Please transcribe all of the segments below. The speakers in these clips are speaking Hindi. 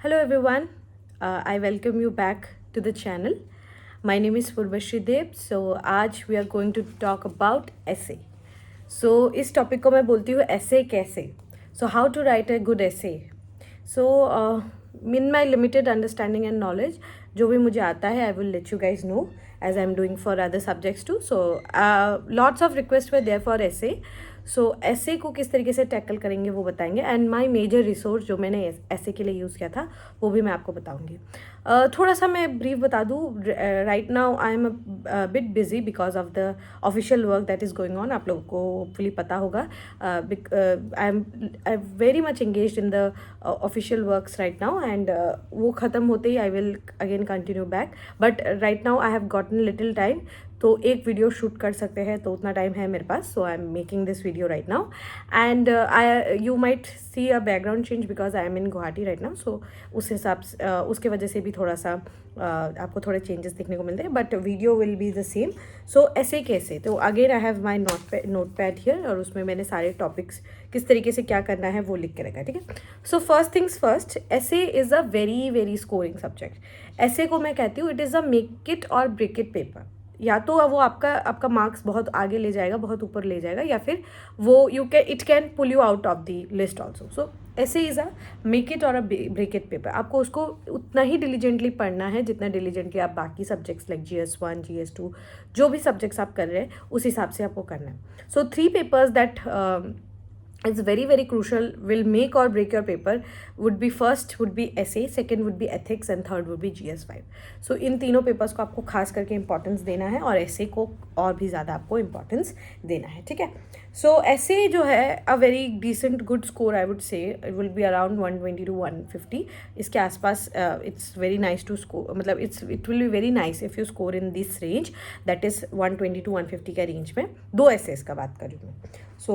Hello everyone, I welcome you back to the channel. My name is Purvashri Dev. So आज we are going to talk about essay. So इस टॉपिक को मैं बोलती हूँ essay कैसे. So how to write a good essay. So in my limited understanding and knowledge, जो भी मुझे आता है, I will let you guys know as I'm doing for other subjects too. So lots of requests were there for essay. सो ऐसे को किस तरीके से टैकल करेंगे वो बताएंगे. एंड माय मेजर रिसोर्स जो मैंने ऐसे के लिए यूज़ किया था वो भी मैं आपको बताऊंगी. थोड़ा सा मैं ब्रीफ बता दूँ. Right now I am bit busy because of the official work that is going on. आप लोगों को होपफुली पता होगा. I am very much engaged in the official works right now. And वो ख़त्म होते ही I will again continue back. But right now I have gotten little time. तो एक वीडियो शूट कर सकते हैं तो उतना टाइम है मेरे पास. So I am making this video right now. And I you might see a background change because I am in Guwahati right now. So उस हिसाब से उसके वजह से भी थोड़ा सा आपको थोड़े चेंजेस देखने को मिलते हैं. But video will be the same. So essay कैसे, तो again I have my notepad here और उसमें मैंने सारे टॉपिक्स किस तरीके से क्या करना है वो लिख के रखा है. ठीक है. सो फर्स्ट थिंग्स फर्स्ट, ऐसे is a very very scoring subject. ऐसे को मैं कहती हूँ it is a make it और ब्रेक इट पेपर. या तो वो आपका मार्क्स बहुत आगे ले जाएगा, बहुत ऊपर ले जाएगा, या फिर वो it can pull you out of the list also. So essay is a make it और अ ब्रेक इट पेपर. आपको उसको उतना ही डिलीजेंटली पढ़ना है जितना डिलीजेंटली आप बाकी सब्जेक्ट्स लाइक GS1 GS2 जो भी सब्जेक्ट्स आप कर रहे हैं उस हिसाब से आपको करना है. सो 3 papers that is very very crucial, will make or break your paper, first would be essay, second would be ethics and third would be GS5. so इन तीनों पेपर्स को आपको खास करके इंपॉर्टेंस देना है और essay को और भी ज़्यादा आपको इंपॉर्टेंस देना है. ठीक है. सो essay जो है a very decent good score I would say it will be around 120 to 150 इसके आसपास. It's very nice to score, मतलब it will be very nice if you score in this range that is 120 to 150 के रेंज में. 2 essays का बात कर रही हूँ मैं. सो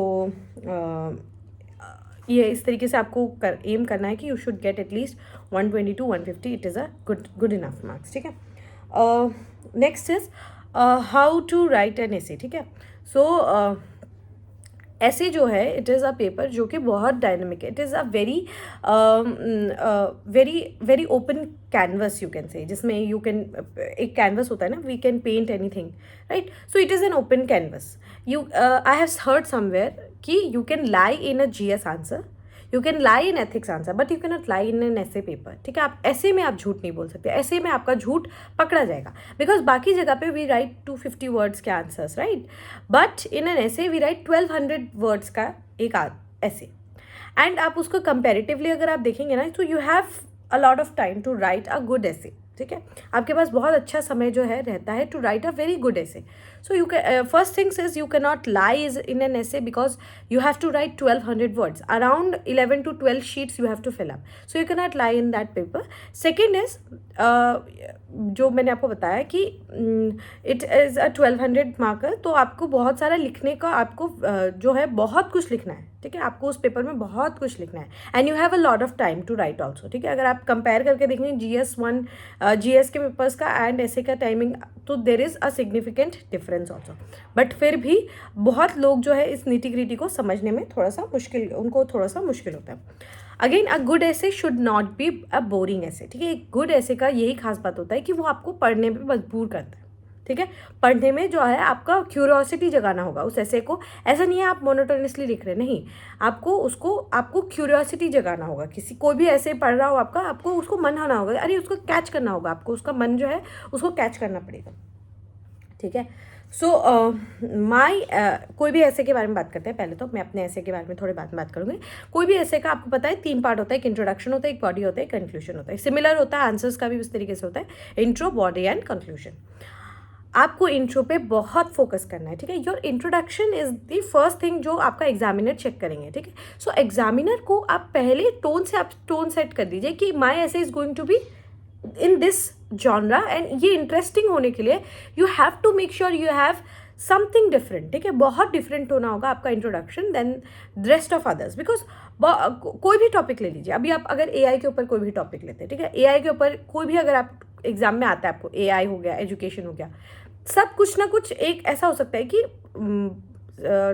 ये इस तरीके से आपको एम करना है कि you should get at least 120 to 150. It is a good enough marks. ठीक है. Next is how to write an essay. ठीक है. सो ऐसे जो है इट इज़ अ पेपर जो कि बहुत डायनेमिक है. It is a very very very open canvas you can say, जिसमें यू कैन एक कैनवस होता है ना, we can paint anything right. So it is an open canvas. You I have heard somewhere कि you can lie in a GS answer, you can lie in ethics answer, but you can not lie in an essay paper. ठीक है. आप ऐसे में आप झूठ नहीं बोल सकते. ऐसे में आपका झूठ पकड़ा जाएगा बिकॉज बाकी जगह पे वी राइट 250 वर्ड्स के answers right, but in an ऐसे वी राइट 1200 वर्ड्स का एक ऐसे. एंड आप उसको कंपेरेटिवली अगर आप देखेंगे ना तो you have a lot of time to write a good essay. ठीक है. आपके पास बहुत अच्छा समय जो है रहता है to write a very good essay. So you can first things is you can not lie is in an essay because you have to write 1200 words. Around 11 to 12 sheets you have to fill up. So you can not lie in that paper. Second is जो मैंने आपको बताया कि इट इज़ अ 1200 मार्कर. तो आपको बहुत सारा लिखने का, आपको जो है बहुत कुछ लिखना है. ठीक है. आपको उस पेपर में बहुत कुछ लिखना है and you have a lot of time to write also. ठीक है. अगर आप कंपेयर करके देखेंगे GS1 GS के पेपर्स का एंड ऐसे का टाइमिंग, तो there is a significant difference also. But फिर भी बहुत लोग जो है इस नीटी ग्रीटी को समझने में थोड़ा सा मुश्किल होता है. अगेन अ गुड ऐसे should not be a boring ऐसे. ठीक है. एक गुड ऐसे का यही खास बात होता है कि वो आपको पढ़ने में मजबूर करता है. ठीक है. पढ़ने में जो है आपका क्यूरियोसिटी जगाना होगा उस ऐसे को. ऐसा नहीं है आप मोनोटोनसली लिख रहे, नहीं. आपको क्यूरियोसिटी जगाना होगा. कोई भी ऐसे पढ़ रहा हो आपको उसको मन होना होगा, अरे उसको कैच करना होगा. आपको उसका मन जो है उसको कैच करना पड़ेगा. ठीक है. सो कोई भी ऐसे के बारे में बात करते हैं. पहले तो मैं अपने ऐसे के बारे में थोड़ी बात करूँगी. कोई भी ऐसे का आपको पता है 3 पार्ट होता है. एक इंट्रोडक्शन होता है, एक बॉडी होता है, एक कंक्लूजन होता है. सिमिलर होता है आंसर्स का भी उस तरीके से होता है, इंट्रो, बॉडी एंड कंक्लूजन. आपको इंट्रो पे बहुत फोकस करना है. ठीक है. Your introduction is the first thing जो आपका एग्जामिनर चेक करेंगे. ठीक है. सो एग्जामिनर को आप पहले टोन सेट कर दीजिए कि my essay is going to be in this genre. And ये इंटरेस्टिंग होने के लिए you have to make sure you have something different. ठीक है. बहुत डिफरेंट होना होगा आपका introduction than rest of others. Because कोई भी टॉपिक ले लीजिए. अभी आप अगर AI के ऊपर कोई भी टॉपिक लेते हैं, ठीक है, AI के ऊपर कोई भी अगर आप एग्जाम में आता है, आपको AI हो गया, एजुकेशन हो गया, सब कुछ ना कुछ एक ऐसा हो सकता है कि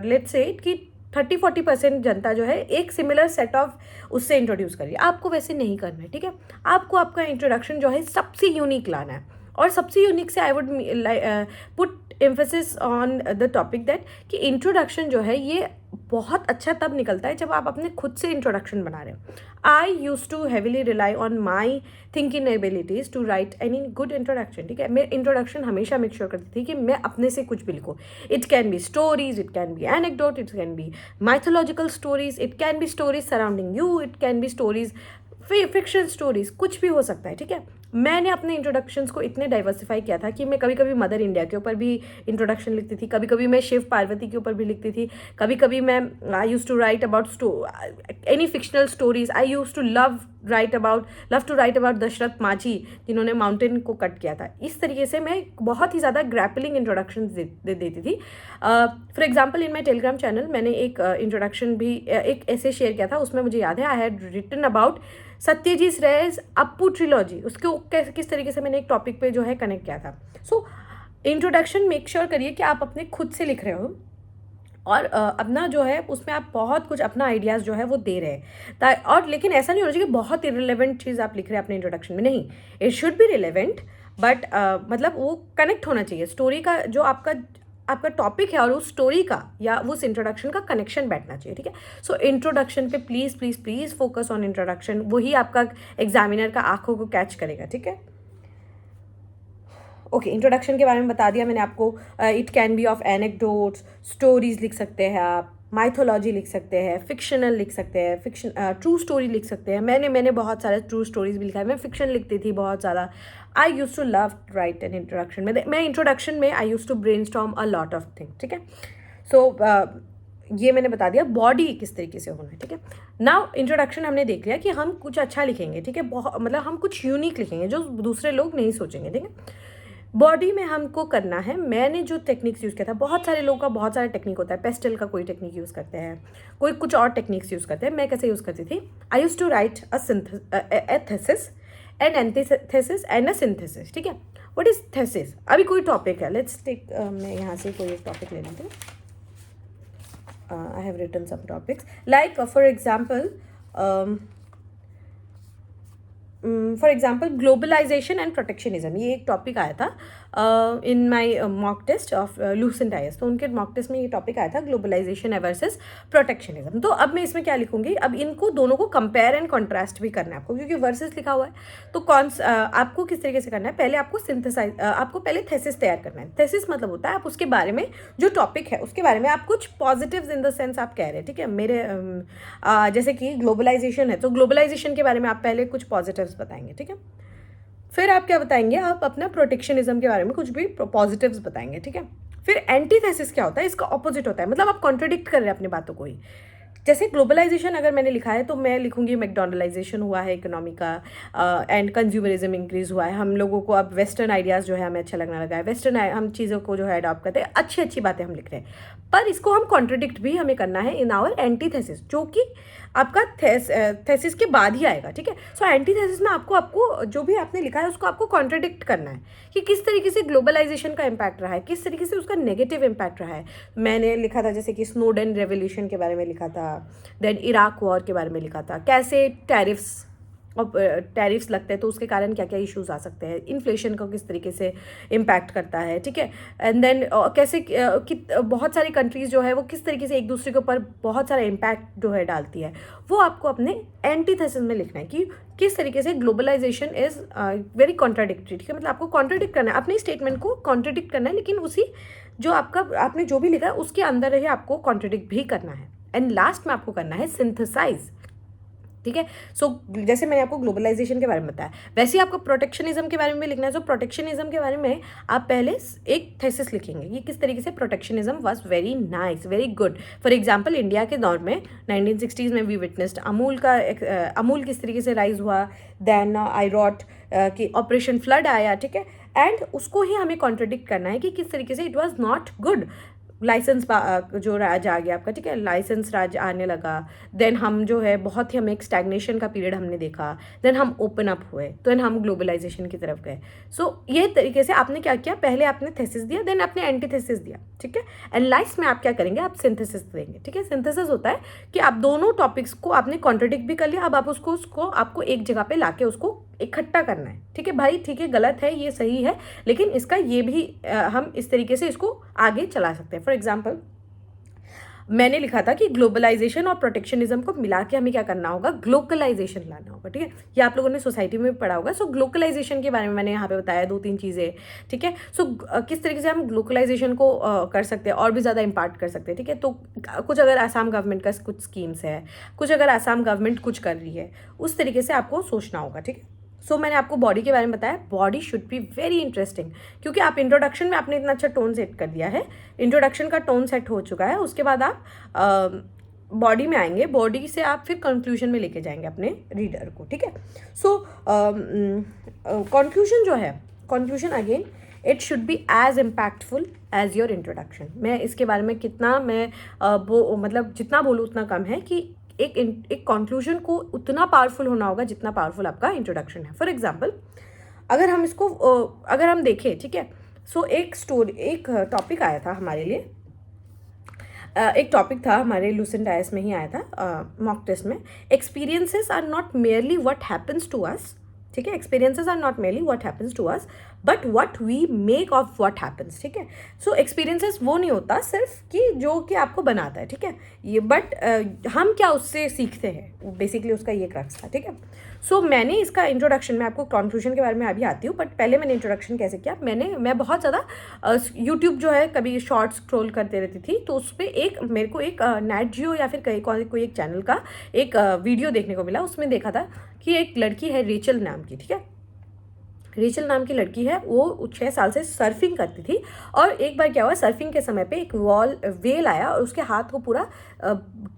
लेट्स से कि 30-40% जनता जो है एक सिमिलर सेट ऑफ उससे इंट्रोड्यूस कर रही है। आपको वैसे नहीं करना है, ठीक है। आपको आपका इंट्रोडक्शन जो है सबसे यूनिक लाना है, और सबसे यूनिक से I would put emphasis on the topic that कि इंट्रोडक्शन जो है ये बहुत अच्छा तब निकलता है जब आप अपने खुद से इंट्रोडक्शन बना रहे हो। I use to heavily rely on my thinking abilities to write any good introduction, ठीक है। मैं इंट्रोडक्शन हमेशा मेक श्योर करती थी कि मैं अपने से कुछ भी लिखूँ। It can be stories, it can be anecdote, it can be mythological stories, it can be stories surrounding you, it can be stories fiction stories, कुछ भी हो सकता है, ठीक है। मैंने अपने इंट्रोडक्शंस को इतने डाइवर्सिफाई किया था कि मैं कभी कभी मदर इंडिया के ऊपर भी इंट्रोडक्शन लिखती थी, कभी कभी मैं शिव पार्वती के ऊपर भी लिखती थी, कभी कभी मैं I use to write about any fictional stories. I use to love to write about Dashrath Manjhi जिन्होंने माउंटेन को कट किया था। इस तरीके से मैं बहुत ही ज़्यादा ग्रैपलिंग इंट्रोडक्शन देती थी। For example in my Telegram channel मैंने एक इंट्रोडक्शन भी एक ऐसे शेयर किया था, उसमें मुझे याद है I had written about Satyajit Ray's Apu trilogy. उसके किस तरीके से मैंने एक टॉपिक पे जो है कनेक्ट किया था। सो इंट्रोडक्शन मेक श्योर करिए कि आप अपने खुद से लिख रहे हो, और अपना जो है उसमें आप बहुत कुछ अपना आइडियाज़ जो है वो दे रहे हैं। और लेकिन ऐसा नहीं होना चाहिए कि बहुत इरेलेवेंट चीज़ आप लिख रहे हैं अपने इंट्रोडक्शन में, नहीं, it should B relevant, but मतलब वो कनेक्ट होना चाहिए स्टोरी का, जो आपका टॉपिक है और उस स्टोरी का या उस इंट्रोडक्शन का कनेक्शन बैठना चाहिए, ठीक है। सो इंट्रोडक्शन पे please please please focus on introduction, वही आपका एग्जामिनर का आंखों को कैच करेगा, ठीक है। ओके, इंट्रोडक्शन के बारे में बता दिया मैंने आपको। It can be of anecdotes, stories लिख सकते हैं आप, माइथोलॉजी लिख सकते हैं, फिक्शनल लिख सकते हैं, ट्रू स्टोरी लिख सकते हैं। मैंने बहुत सारे ट्रू स्टोरीज भी लिखा है, मैं फिक्शन लिखती थी बहुत ज़्यादा। I use to love write an introduction. मैं इंट्रोडक्शन में I use to brainstorm a lot of thing, ठीक है। सो ये मैंने बता दिया बॉडी किस तरीके से होना है, ठीक है। नाउ इंट्रोडक्शन हमने देख लिया कि हम कुछ अच्छा लिखेंगे, ठीक है, बहुत मतलब हम कुछ यूनिक लिखेंगे जो दूसरे लोग नहीं सोचेंगे, ठीक है। बॉडी में हमको करना है, मैंने जो टेक्निक्स यूज़ किया था, बहुत सारे लोगों का बहुत सारा टेक्निक होता है, पेस्टल का कोई टेक्निक यूज़ करते हैं, कोई कुछ और टेक्निक्स यूज़ करते हैं। मैं कैसे यूज़ करती थी, I use to write a thesis and antithesis and a synthesis, ठीक है। What is thesis? अभी कोई टॉपिक है, लेट्स टेक, मैं यहाँ से कोई एक टॉपिक ले लेती हूँ। I have written some topics like for example globalisation and protectionism, ये एक टॉपिक आया था in my mock test of Lucent IAS. तो उनके मॉक टेस्ट में ये टॉपिक आया था ग्लोबलाइजेशन वर्सेस प्रोटेक्शनिज्म। तो अब मैं इसमें क्या लिखूंगी, अब इनको दोनों को कंपेयर एंड कॉन्ट्रास्ट भी करना है आपको, क्योंकि वर्सेस लिखा हुआ है। तो आपको किस तरीके से करना है, पहले आपको आपको पहले थेसिस तैयार करना है। थेसिस मतलब होता है आप उसके बारे में, जो टॉपिक है उसके बारे में आप कुछ पॉजिटिव्स इन द सेंस आप कह रहे हैं, ठीक है। मेरे जैसे कि ग्लोबलाइजेशन है, तो ग्लोबलाइजेशन के बारे में आप पहले कुछ पॉजिटिव्स बताएंगे, ठीक है। फिर आप क्या बताएंगे, आप अपना प्रोटेक्शनिज्म के बारे में कुछ भी पॉजिटिव्स बताएंगे, ठीक है। फिर एंटीथेसिस क्या होता है, इसका ऑपोजिट होता है, मतलब आप कॉन्ट्रडिक्ट कर रहे हैं अपनी बातों को ही। जैसे ग्लोबलाइजेशन अगर मैंने लिखा है तो मैं लिखूंगी मैकडोनलाइजेशन हुआ है इकोनॉमी का, एंड कंज्यूमरिज्म इंक्रीज हुआ है, हम लोगों को अब वेस्टर्न आइडियाज़ जो है हमें अच्छा लगने लगा है, वेस्टर्न हम चीज़ों को जो है अडॉप्ट करते हैं, अच्छी अच्छी बातें हम लिख रहे हैं। पर इसको हम कॉन्ट्रडिक्ट भी हमें करना है इन आवर एंटीथेसिस, जो कि आपका थेसिस के बाद ही आएगा, ठीक है। सो एंटीथेसिस में आपको जो भी आपने लिखा है उसको आपको कॉन्ट्रडिक्ट करना है कि किस तरीके से ग्लोबलाइजेशन का इम्पैक्ट रहा है, किस तरीके से उसका नेगेटिव इम्पैक्ट रहा है। मैंने लिखा था जैसे कि स्नोडेन रेवोल्यूशन के बारे में लिखा था, देन इराक वॉर के बारे में लिखा था, कैसे टैरिफ्स लगते हैं तो उसके कारण क्या क्या इश्यूज आ सकते हैं, इन्फ्लेशन को किस तरीके से इम्पैक्ट करता है, ठीक है। एंड देन कैसे बहुत सारी कंट्रीज़ जो है वो किस तरीके से एक दूसरे के ऊपर बहुत सारा इम्पैक्ट जो है डालती है, वो आपको अपने एंटीथेसिस में लिखना है कि किस तरीके से ग्लोबलाइजेशन इज़ वेरी कॉन्ट्राडिक्टरी, ठीक है। मतलब आपको कॉन्ट्राडिक्ट करना है, अपने स्टेटमेंट को कॉन्ट्राडिक्ट करना है, लेकिन उसी जो आपने जो भी लिखा है उसके अंदर ही आपको कॉन्ट्राडिक्ट भी करना है। एंड लास्ट में आपको करना है सिंथेसाइज, ठीक है। सो जैसे मैंने आपको ग्लोबलाइजेशन के बारे में बताया, वैसे ही आपको प्रोटेक्शनिज्म के बारे में भी लिखना है। सो प्रोटेक्शनिज्म के बारे में आप पहले एक थेसिस लिखेंगे कि किस तरीके से protectionism was very nice, very good. For example India के दौर में 1960s में वी विटनेस्ड अमूल किस तरीके से राइज हुआ, देन आई रॉट कि ऑपरेशन फ्लड आया, ठीक है। एंड उसको ही हमें कॉन्ट्रडिक्ट करना है कि किस तरीके से it was not good. Licence जो राज आ गया आपका, ठीक है, लाइसेंस राज आने लगा। देन हम जो है बहुत ही, हमें एक स्टैग्नेशन का पीरियड हमने देखा। देन हम ओपन अप हुए, देन हम ग्लोबलाइजेशन की तरफ गए। सो ये तरीके से आपने क्या किया, पहले आपने थेसिस दिया, देन आपने एंटीथेसिस दिया, ठीक है। एनालाइज में आप क्या करेंगे, आप सिंथेसिस देंगे, ठीक है। सिंथेसिस होता है कि आप दोनों टॉपिक्स को आपने कॉन्ट्रडिक्ट भी कर लिया, अब आप उसको आपको एक जगह पे लाके उसको इकट्ठा करना है, ठीक है भाई, ठीक है, गलत है, ये सही है, लेकिन इसका ये भी हम इस तरीके से इसको आगे चला सकते हैं। फॉर एग्जाम्पल, मैंने लिखा था कि ग्लोबलाइजेशन और प्रोटेक्शनिज्म को मिला के हमें क्या करना होगा, ग्लोकलाइजेशन लाना होगा, ठीक है। ये आप लोगों ने सोसाइटी में भी पढ़ा होगा। सो ग्लोकलाइजेशन के बारे में मैंने यहाँ पे बताया 2-3 चीज़ें, ठीक है। सो किस तरीके से हम ग्लोकलाइजेशन को कर सकते हैं और भी ज़्यादा इम्पार्ट कर सकते हैं, ठीक है। तो कुछ अगर आसाम गवर्नमेंट का कुछ स्कीम्स है, कुछ अगर आसाम गवर्नमेंट कुछ कर रही है, उस तरीके से आपको सोचना होगा, ठीक है। सो मैंने आपको बॉडी के बारे में बताया, body should be very interesting, क्योंकि आप इंट्रोडक्शन में आपने इतना अच्छा टोन सेट कर दिया है, इंट्रोडक्शन का टोन सेट हो चुका है, उसके बाद आप बॉडी में आएंगे, बॉडी से आप फिर कंक्लूजन में लेके जाएंगे अपने रीडर को, ठीक है। सो कंक्लूजन जो है, conclusion again it should be as impactful as your introduction. मैं इसके बारे में कितना मैं मतलब जितना बोलूँ उतना कम है कि एक कंक्लूजन को उतना पावरफुल होना होगा जितना पावरफुल आपका इंट्रोडक्शन है। फॉर एग्जांपल, अगर हम इसको अगर हम देखें, ठीक है। सो एक टॉपिक आया था हमारे लिए, एक टॉपिक था हमारे लूसेंट आईएएस में ही आया था मॉक टेस्ट में, experiences are not merely what happens to us, ठीक है। Experiences are not merely what happens to us but what we make of what happens, ठीक है। सो एक्सपीरियंसेस वो नहीं होता सिर्फ कि जो कि आपको बनाता है, ठीक है, ये बट हम क्या उससे सीखते हैं, बेसिकली उसका ये क्रक्स था, ठीक है। सो मैंने इसका इंट्रोडक्शन में आपको कंक्लूजन के बारे में अभी आती हूँ, बट पहले मैंने इंट्रोडक्शन कैसे किया, मैं बहुत ज़्यादा यूट्यूब जो है कभी शॉर्ट स्क्रॉल करते रहती थी, तो उस पर मेरे को एक नेट जियो या फिर कोई एक चैनल का एक वीडियो देखने को मिला। उसमें देखा था कि एक लड़की है रेचल नाम की, ठीक है, रेचल नाम की लड़की है, वो 6 साल से सर्फिंग करती थी, और एक बार क्या हुआ, सर्फिंग के समय पे एक वेल आया और उसके हाथ को पूरा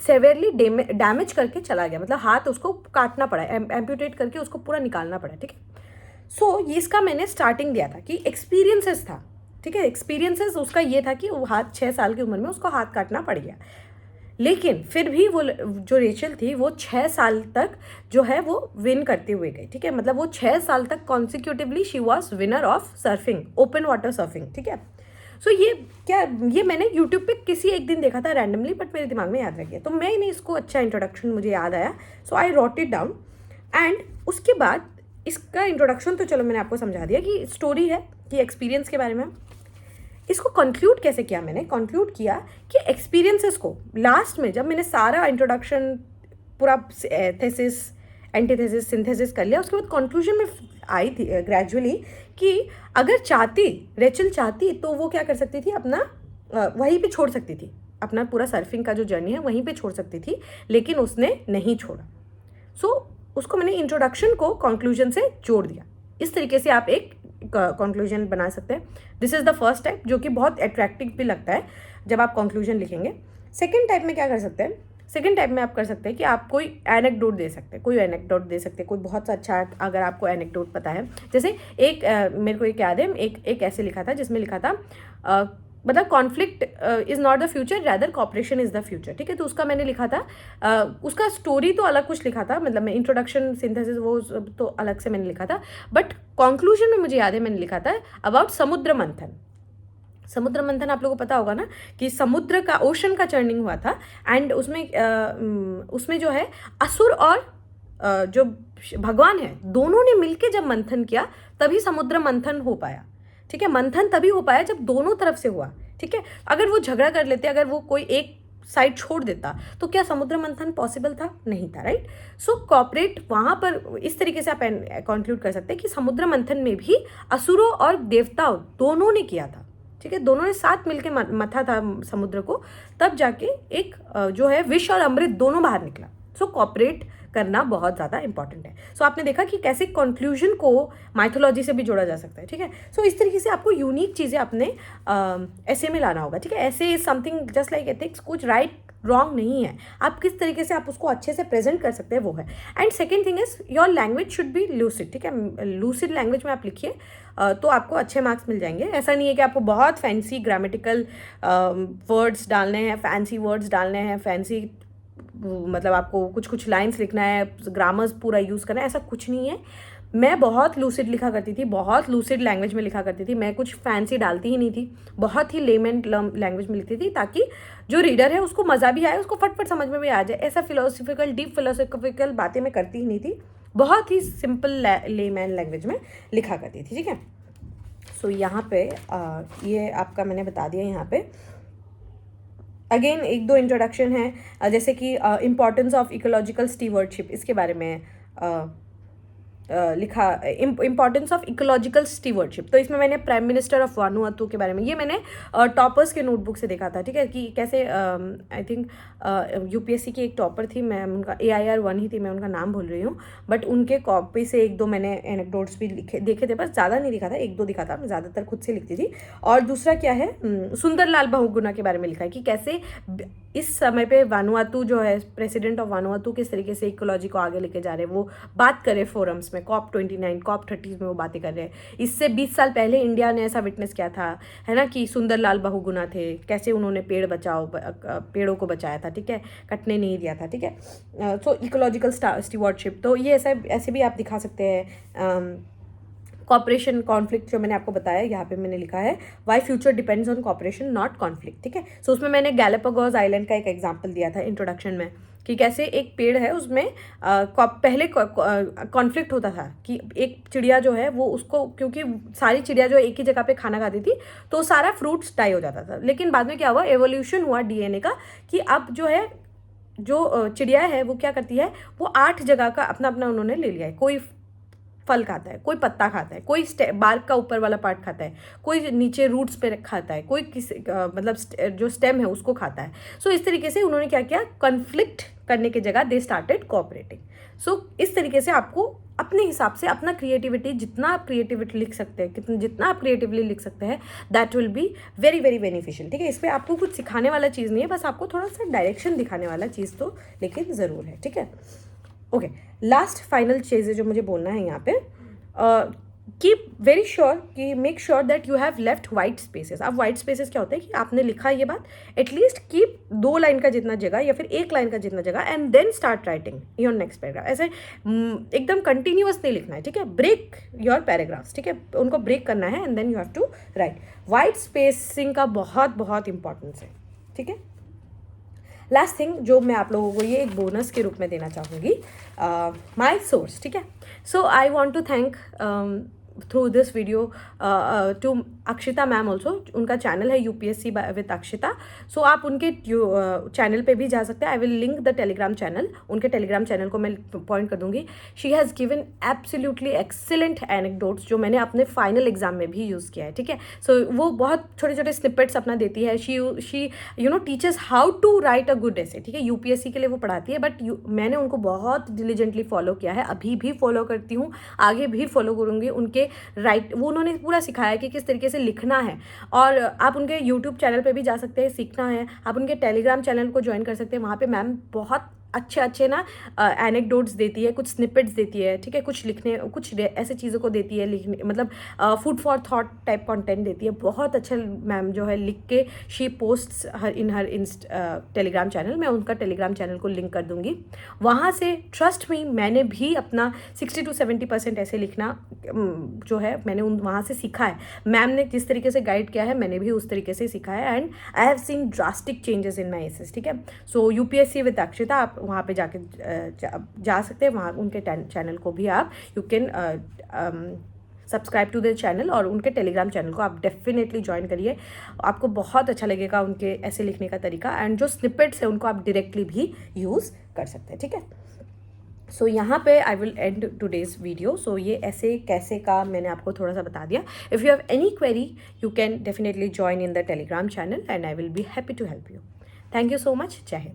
सेवेरली डैमेज करके चला गया, मतलब हाथ उसको काटना पड़ा, एम्प्यूटेट करके उसको पूरा निकालना पड़ा, ठीक है। सो इसका मैंने स्टार्टिंग दिया था कि एक्सपीरियंसेस था, ठीक है। एक्सपीरियंसेस उसका ये था कि वो 6 साल की उम्र में उसको हाथ काटना पड़ गया, लेकिन फिर भी वो जो रेचल थी वो 6 साल तक जो है वो विन करते हुए गई, ठीक है। मतलब वो 6 साल तक consecutively she was winner of surfing, open water surfing, ठीक है। सो ये मैंने यूट्यूब पे किसी एक दिन देखा था रैंडमली, बट मेरे दिमाग में याद रह गया, तो मैंने इसको अच्छा इंट्रोडक्शन मुझे याद आया, सो आई रॉट इट डाउन। एंड उसके बाद इसका इंट्रोडक्शन तो चलो मैंने आपको समझा दिया कि स्टोरी है कि एक्सपीरियंस के बारे में। इसको कंक्लूड कैसे किया, मैंने कंक्लूड किया कि एक्सपीरियंसेस को लास्ट में, जब मैंने सारा इंट्रोडक्शन पूरा थेसिस, एंटीथेसिस, सिंथेसिस कर लिया, उसके बाद कंक्लूजन में आई थी ग्रेजुअली कि अगर रेचल चाहती तो वो क्या कर सकती थी, अपना वहीं पे छोड़ सकती थी, अपना पूरा सर्फिंग का जो जर्नी है वहीं पे छोड़ सकती थी, लेकिन उसने नहीं छोड़ा। सो उसको मैंने इंट्रोडक्शन को कंक्लूजन से जोड़ दिया। इस तरीके से आप एक कंक्लूजन बना सकते हैं। This is the first type, जो कि बहुत अट्रैक्टिव भी लगता है जब आप कंक्लूजन लिखेंगे। सेकेंड टाइप में क्या कर सकते हैं, सेकेंड टाइप में आप कर सकते हैं कि आप कोई एनेक्डोट दे सकते हैं, कोई बहुत सा अच्छा, अगर आपको एनेक्डोट पता है। जैसे एक मेरे को एक याद है, एक ऐसे लिखा था जिसमें लिखा था मतलब conflict is not the future, rather cooperation is the future, ठीक है। तो उसका मैंने लिखा था, उसका स्टोरी तो अलग कुछ लिखा था, मतलब मैं इंट्रोडक्शन, सिंथेसिस वो तो अलग से मैंने लिखा था, बट कंक्लूजन में मुझे याद है मैंने लिखा था अबाउट समुद्र मंथन। समुद्र मंथन आप लोगों को पता होगा ना, कि समुद्र का, ओशन का चर्निंग हुआ था, एंड उसमें जो है असुर और जो भगवान है, दोनों ने मिलके जब मंथन किया तभी समुद्र मंथन हो पाया, ठीक है। मंथन तभी हो पाया जब दोनों तरफ से हुआ, ठीक है। अगर वो झगड़ा कर लेते, अगर वो कोई एक साइड छोड़ देता, तो क्या समुद्र मंथन पॉसिबल था, नहीं था, राइट। सो कॉपरेट वहाँ पर इस तरीके से आप कंक्लूड कर सकते हैं कि समुद्र मंथन में भी असुरों और देवताओं दोनों ने किया था, ठीक है, दोनों ने साथ मिलकर मथा था समुद्र को, तब जाके एक जो है विष और अमृत दोनों बाहर निकला। सो कॉपरेट करना बहुत ज़्यादा इंपॉर्टेंट है। सो आपने देखा कि कैसे कंक्लूजन को माइथोलॉजी से भी जोड़ा जा सकता है, ठीक है। सो इस तरीके से आपको यूनिक चीज़ें अपने ऐसे में लाना होगा, ठीक है। ऐसे is something just like ethics, कुछ राइट रॉन्ग नहीं है, आप किस तरीके से आप उसको अच्छे से प्रेजेंट कर सकते हैं वो है। And second thing is your language should be lucid, ठीक है, लूसिड लैंग्वेज में आप लिखिए तो आपको अच्छे मार्क्स मिल जाएंगे। ऐसा नहीं है कि आपको बहुत फैंसी ग्रामेटिकल वर्ड्स डालने हैं, फैंसी वर्ड्स डालने हैं, फैंसी मतलब आपको कुछ कुछ लाइंस लिखना है, ग्रामर्स पूरा यूज़ करना है, ऐसा कुछ नहीं है। मैं बहुत लूसिड लिखा करती थी, बहुत लूसिड लैंग्वेज में लिखा करती थी, मैं कुछ फैंसी डालती ही नहीं थी, बहुत ही लेमन लैंग्वेज में लिखती थी ताकि जो रीडर है उसको मज़ा भी आए, उसको फटफट समझ में भी आ जाए। ऐसा फिलोसफिकल डीप फिलोसफिकल बातें मैं करती ही नहीं थी, बहुत ही सिंपल लेमैन लैंग्वेज में लिखा करती थी, ठीक है। सो यहाँ पे ये आपका मैंने बता दिया। यहाँ पे अगेन एक दो इंट्रोडक्शन है, जैसे कि इम्पॉर्टेंस ऑफ इकोलॉजिकल स्टीवर्डशिप, इसके बारे में लिखा, इम्पॉर्टेंस ऑफ इकोलॉजिकल स्टीवर्डशिप। तो इसमें मैंने प्राइम मिनिस्टर ऑफ वानुआतू के बारे में, ये मैंने टॉपर्स के नोटबुक से देखा था, ठीक है, कि कैसे आई थिंक यूपीएससी की एक टॉपर थी, मैं उनका AIR 1 ही थी, मैं उनका नाम भूल रही हूँ, बट उनके कॉपी से एक दो मैंने एनेक्डोट्स भी देखे थे, बस ज़्यादा नहीं दिखा था, एक दो दिखा था, मैं ज़्यादातर खुद से लिखती थी। और दूसरा क्या है, सुंदरलाल बहुगुणा के बारे में लिखा है कि कैसे इस समय पे वानुआतू जो है, प्रेसिडेंट ऑफ वानुआतू किस तरीके से इकोलॉजी को आगे लेके जा रहे हैं, वो बात करे फोरम्स में, COP29 COP30 में वो बातें कर रहे हैं। इससे 20 साल पहले इंडिया ने ऐसा विटनेस किया था, है ना, कि सुंदरलाल बहुगुणा थे, कैसे उन्होंने पेड़ों को बचाया था, ठीक है, कटने नहीं दिया था, ठीक है। सो इकोलॉजिकल स्टीवर्डशिप, तो ये ऐसे भी आप दिखा सकते हैं। कॉपरेशन कॉन्फ्लिक्ट जो मैंने आपको बताया, यहाँ पे मैंने लिखा है why future depends on cooperation not conflict, ठीक है। सो उसमें मैंने गैलापागोस आइलैंड का एक एग्जांपल दिया था इंट्रोडक्शन में, कि कैसे एक पेड़ है उसमें पहले कॉन्फ्लिक्ट होता था कि एक चिड़िया जो है वो उसको, क्योंकि सारी चिड़िया जो एक ही जगह पे खाना खाती थी तो सारा फ्रूट्स डाई हो जाता था। लेकिन बाद में क्या हुआ, एवोल्यूशन हुआ DNA का, कि अब जो है जो चिड़िया है वो क्या करती है, वो 8 जगह का अपना अपना उन्होंने ले लिया है। कोई फल खाता है, कोई पत्ता खाता है, कोई बार्क का ऊपर वाला पार्ट खाता है, कोई नीचे रूट्स पे खाता है, कोई मतलब जो स्टेम है उसको खाता है। सो इस तरीके से उन्होंने क्या किया, कन्फ्लिक्ट करने की जगह दे स्टार्टेड कोऑपरेटिंग। सो इस तरीके से आपको अपने हिसाब से अपना क्रिएटिविटी, जितना आप क्रिएटिविटी लिख सकते हैं, जितना आप क्रिएटिवली लिख सकते हैं, that will be very very beneficial, ठीक है। इस पर आपको कुछ सिखाने वाला चीज़ नहीं है, बस आपको थोड़ा सा डायरेक्शन दिखाने वाला चीज़ तो लेकिन ज़रूर है, ठीक है। ओके, लास्ट फाइनल चीज़ जो मुझे बोलना है यहाँ पे, कीप वेरी श्योर कि make sure that you have left white spaces. अब वाइट स्पेसेस क्या होता है कि आपने लिखा ये बात, एटलीस्ट कीप 2 लाइन का जितना जगह या फिर 1 लाइन का जितना जगह, and then start writing your next paragraph. ऐसे एकदम कंटिन्यूअस नहीं लिखना है, ठीक है, ब्रेक योर पैराग्राफ्स, ठीक है, उनको ब्रेक करना है and then you have to write. White spacing का बहुत बहुत इंपॉर्टेंस है, ठीक है। लास्ट थिंग जो मैं आप लोगों को ये एक बोनस के रूप में देना चाहूँगी, माई सोर्स, ठीक है। So I want to thank through this video to Akshita ma'am also. उनका चैनल है UPSC विद अक्षिता। सो आप उनके चैनल पे भी जा सकते हैं। I will link the Telegram channel, उनके टेलीग्राम चैनल को मैं पॉइंट कर दूंगी। She has given absolutely excellent anecdotes जो मैंने अपने फाइनल एग्जाम में भी यूज़ किया है, ठीक है। सो वो बहुत छोटे छोटे स्निपेट्स अपना देती है। She you know teachers how to write a good essay, ठीक है। UPSC के लिए वो पढ़ाती है, बट मैंने उनको बहुत डिलीजेंटली फॉलो किया है, अभी भी फॉलो करती हूँ, आगे भी फॉलो करूँगी। उनके वो उन्होंने पूरा सिखाया कि किस तरीके से लिखना है। और आप उनके YouTube चैनल पे भी जा सकते हैं, सीखना है। आप उनके टेलीग्राम चैनल को ज्वाइन कर सकते हैं, वहाँ पे मैम बहुत अच्छे ना एनेक्डोट्स देती है, कुछ स्निपेट्स देती है, ठीक है, कुछ लिखने, कुछ ऐसे चीज़ों को देती है लिखने, मतलब food for thought type content देती है। बहुत अच्छा मैम जो है लिख के she posts in her Telegram channel. मैं उनका टेलीग्राम चैनल को लिंक कर दूंगी, वहाँ से ट्रस्ट मी मैंने भी अपना 60 to 70% ऐसे लिखना जो है मैंने वहाँ से सीखा है। मैम ने जिस तरीके से गाइड किया है मैंने भी उस तरीके से सीखा है, and I have seen drastic changes in my essays, ठीक है। सो UPSC विद अक्षिता, आप वहाँ पे जाके जा सकते हैं। वहाँ उनके चैनल को भी आप you can subscribe to the channel, और उनके टेलीग्राम चैनल को आप डेफिनेटली ज्वाइन करिए। आपको बहुत अच्छा लगेगा उनके ऐसे लिखने का तरीका, एंड जो स्निपेट्स है उनको आप डायरेक्टली भी यूज़ कर सकते हैं, ठीक है। सो यहाँ पे I will end today's video. So ये ऐसे कैसे का मैंने आपको थोड़ा सा बता दिया। If you have any query you can definitely join in the Telegram channel and I will be happy to help you. Thank you so much. जय हिंद।